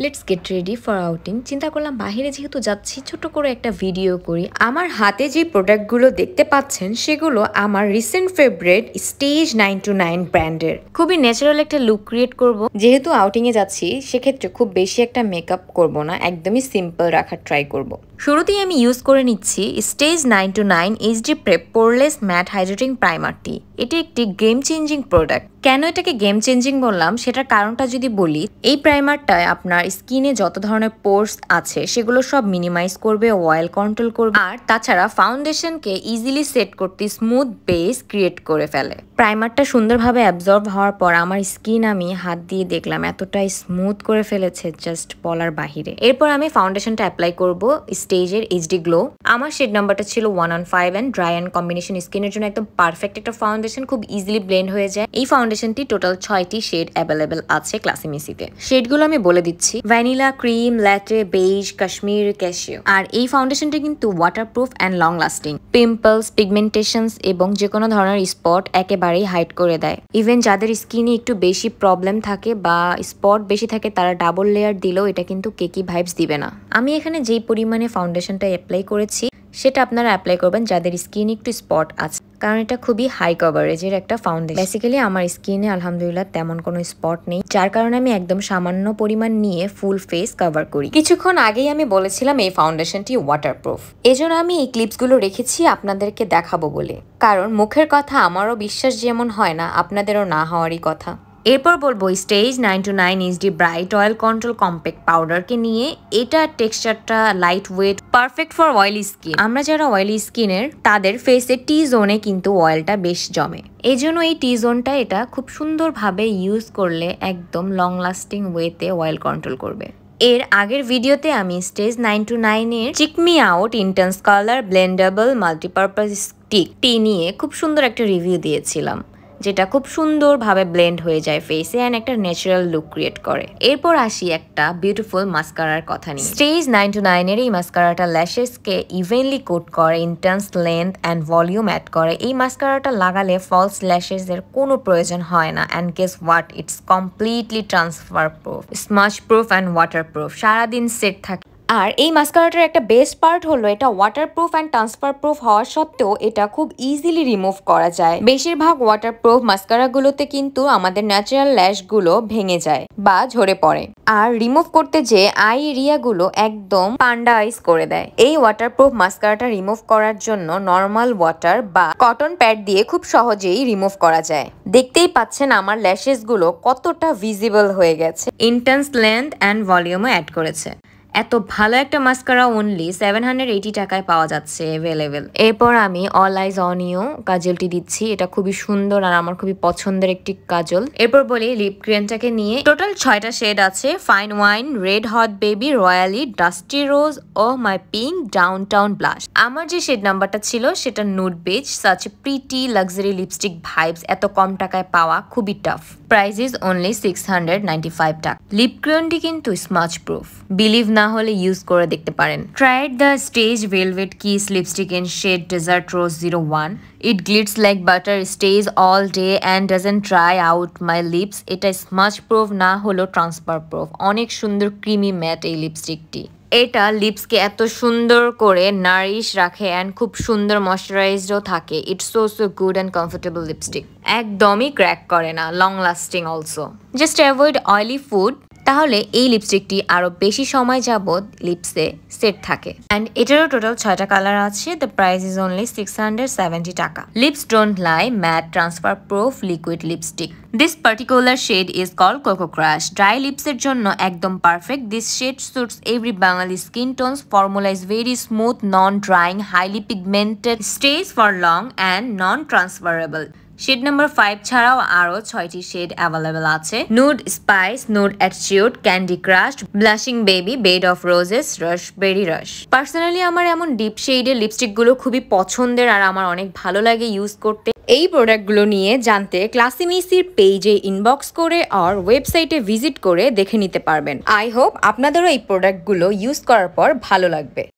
Let's get ready for outing. চিন্তা করলাম বাহিরে যেহেতু যাচ্ছি ছোট করে একটা ভিডিও করি। আমার হাতে যে প্রোডাক্টগুলো দেখতে পাচ্ছেন সেগুলো আমার রিসেন্ট ফেভারিট স্টেজ 929 ব্র্যান্ডের। খুবই ন্যাচারাল একটা লুক ক্রিয়েট করব। যেহেতু আউটিং এ যাচ্ছি সেক্ষেত্রে খুব বেশি একটা মেকআপ করব না, একদমই সিম্পল রাখার ট্রাই করব। শুরুতেই আমি ইউজ করে নিচ্ছি stage 929 HD prep poreless matte hydrating প্রাইমারটি। এটি একটি গেম চেঞ্জিং প্রোডাক্ট। কেন এটাকে গেম চেঞ্জিং বললাম সেটার কারণটা যদি বলি, এই প্রাইমারটায় আপনার স্কিনে যত ধরনের পোর্স আছে সেগুলো সব মিনিমাইজ করবে, অয়েল কন্ট্রোল করবে, আর তাছাড়া ফাউন্ডেশনকে ইজিলি সেট করতে স্মুথ বেস ক্রিয়েট করে ফেলে। প্রাইমারটা সুন্দরভাবে অ্যাবজর্ব হওয়ার পর আমার স্কিন আমি হাত দিয়ে দেখলাম এতটাই স্মুথ করে ফেলেছে, জাস্ট বলার বাহিরে। এরপর আমি ফাউন্ডেশনটা অ্যাপ্লাই করব স্টেজের এইচডি গ্লো। আমার শেড নাম্বারটা ছিল 115 অ্যান্ড ড্রাই অ্যান্ড কম্বিনেশন স্কিনের জন্য একদম পারফেক্ট একটা ফাউন্ডেশন, খুব ইজিলি ব্লেন্ড হয়ে যায়। এই ফাউন্ডেশনটি টোটাল 6টি শেড অ্যাভেলেবেল আছে ক্লাসিমিসিতে। শেডগুলো আমি বলে দিচ্ছি: vanilla, cream, latte, beige, Kashmir, cashew. আর এই ফাউন্ডেশনটা কিন্তু waterproof and long lasting. Pimples, pigmentations এবং যে কোনো ধরনের স্পট একেবারেই হাইড করে দেয়। ইভেন যাদের স্কিনে একটু বেশি প্রবলেম থাকে বা স্পট বেশি থাকে তারা ডাবল লেয়ার দিলেও এটা কিন্তু কেকি ভাইবস দিবে না। আমি এখানে যেই পরিমাণে ফাউন্ডেশনটা অ্যাপ্লাই করেছি সেটা আপনারা অ্যাপ্লাই করবেন যাদের স্কিনে একটু স্পট আছে, কারণ এটা খুবই হাই কভারেজের একটা ফাউন্ডেশন। বেসিক্যালি আমার স্কিনে আলহামদুলিল্লাহ তেমন কোনো স্পট নেই, যার কারণে আমি একদম সামান্য পরিমাণ নিয়ে ফুল ফেস কভার করি। কিছুক্ষণ আগেই আমি বলেছিলাম এই ফাউন্ডেশনটি ওয়াটারপ্রুফ, এজন্য আমি এই ক্লিপসগুলো রেখেছি আপনাদেরকে দেখাবো বলে। কারণ মুখের কথা আমারও বিশ্বাস যেমন হয় না, আপনাদেরও না হওয়ারই কথা। এরপর বলবো stage 929 HD bright oil control compact পাউডারকে নিয়ে। এটা টেক্সচারটা light weight, perfect for oily skin. আমরা যারা অয়েলি স্কিনের তাদের ফেসে টি জোনে কিন্তু অয়েলটা বেশ জমে, এই জন্য এই টি জোনটা এটা খুব সুন্দরভাবে ইউজ করলে একদম লং লাস্টিং ওয়েতে অয়েল কন্ট্রোল করবে। এর আগের ভিডিওতে আমি স্টেজ 929 এর cheek me out intense colour blendable multipurpose stick টি নিয়ে খুব সুন্দর একটা রিভিউ দিয়েছিলাম, যেটা খুব সুন্দরভাবে ব্লেন্ড হয়ে যায় ফেসে অ্যান্ড একটা ন্যাচারাল লুক ক্রিয়েট করে। এরপর আসি একটা বিউটিফুল মাস্কারার কথা নিয়ে। স্টেজ 929 এর এই মাস্কারাটা ল্যাশেসকে ইভেনলি কোট করে, intense length and volume add করে। এই মাস্কারাটা লাগালে ফলস ল্যাশেস এর কোনো প্রয়োজন হয় না। And guess what, it's completely transfer proof, smudge proof and water proof, সারাদিন সেট থাকে। আর এই মাস্কারাটার একটা বেস্ট পার্ট হলো এটা ওয়াটারপ্রুফ অ্যান্ড ট্রান্সফার প্রুফ হওয়ার সত্ত্বেও এটা খুব ইজিলি রিমুভ করা যায়। বেশিরভাগ ওয়াটারপ্রুফ মাস্কারাগুলোতে কিন্তু আমাদের ন্যাচারাল ল্যাশগুলো ভেঙে যায় বা ঝরে পড়ে, আর রিমুভ করতে যে আই এরিয়াগুলো একদম পান্ডা আইস করে দেয়। এই ওয়াটারপ্রুফ মাস্কারাটা রিমুভ করার জন্য নর্মাল ওয়াটার বা কটন প্যাড দিয়ে খুব সহজেই রিমুভ করা যায়। দেখতেই পাচ্ছেন আমার ল্যাশেসগুলো কতটা ভিজিবল হয়ে গেছে। ইন্টেন্স লেন্থ অ্যান্ড ভলিউমও অ্যাড করেছে। এত ভালো একটা মাস্কারা অনলি 780 টাকায় পাওয়া যাচ্ছে অ্যাভেলেবেল। এরপর আমি অল আইজ অন ইউ কাজলটি দিচ্ছি, এটা খুবই সুন্দর আর আমার খুবই পছন্দের একটি কাজল। এরপর বলি লিপ ক্রিমটাকে নিয়ে। টোটাল 6টা শেড আছে: fine wine, red hot baby, royally, dusty rose oh my pink downtown blush. আমার যে শেড নাম্বারটা ছিল সেটা nude beige. Such pretty luxury lipstick vibes এত কম টাকায় পাওয়া খুবই টাফ। প্রাইস ইজ অনলি 695 টাকা। লিপ ক্রিমটি কিন্তু স্মাচ প্রুফ, বিলিভ না হলে ইউজ করে দেখতে পারেন। Tried the stage velvet kiss lipstick in shade desert rose 01। It glides like butter, stays all day and doesn't dry out my lips. এটা smudge proof না হলেও ট্রান্সফার প্রুফ। অনেক সুন্দর ক্রিমি ম্যাট এই লিপস্টিকটি। এটা লিপসকে এত সুন্দর করে নারিশ রাখে অ্যান্ড খুব সুন্দর ময়শ্চারাইজডও থাকে। It's so good and comfortable lipstick, একদমই ক্র্যাক করে না, long lasting also. Just avoid oily food, তাহলে এই লিপস্টিকটি আরো বেশি সময় যাবত লিপসে সেট থাকে। অ্যান্ড এটারও টোটাল 6টা কালার আছে। The price is only 670 taka. Lips don't lie matte transfer proof liquid lipstick. This particular shade is called coco crush. Dry লিপসের জন্য একদম perfect. This shade suits every Bangali skin tones. Formula is very smooth, non drying, highly pigmented, stays for long and non transferable. Shade number 5 ছাড়াও আরো 6টি shade available আছে: nude spice, nude attitude, candy crush, blushing baby, bed of roses, raspberry rush. Personally আমার এমন deep শেডের lipstick গুলো খুবই পছন্দের আর আমার অনেক ভালো লাগে ইউজ করতে। এই প্রোডাক্টগুলো নিয়ে জানতে ক্লাসিমিসির পেজে ইনবক্স করে আর ওয়েবসাইটে ভিজিট করে দেখে নিতে পারবেন। আই হোপ আপনাদেরও এই প্রোডাক্টগুলো ইউজ করার পর ভালো লাগবে।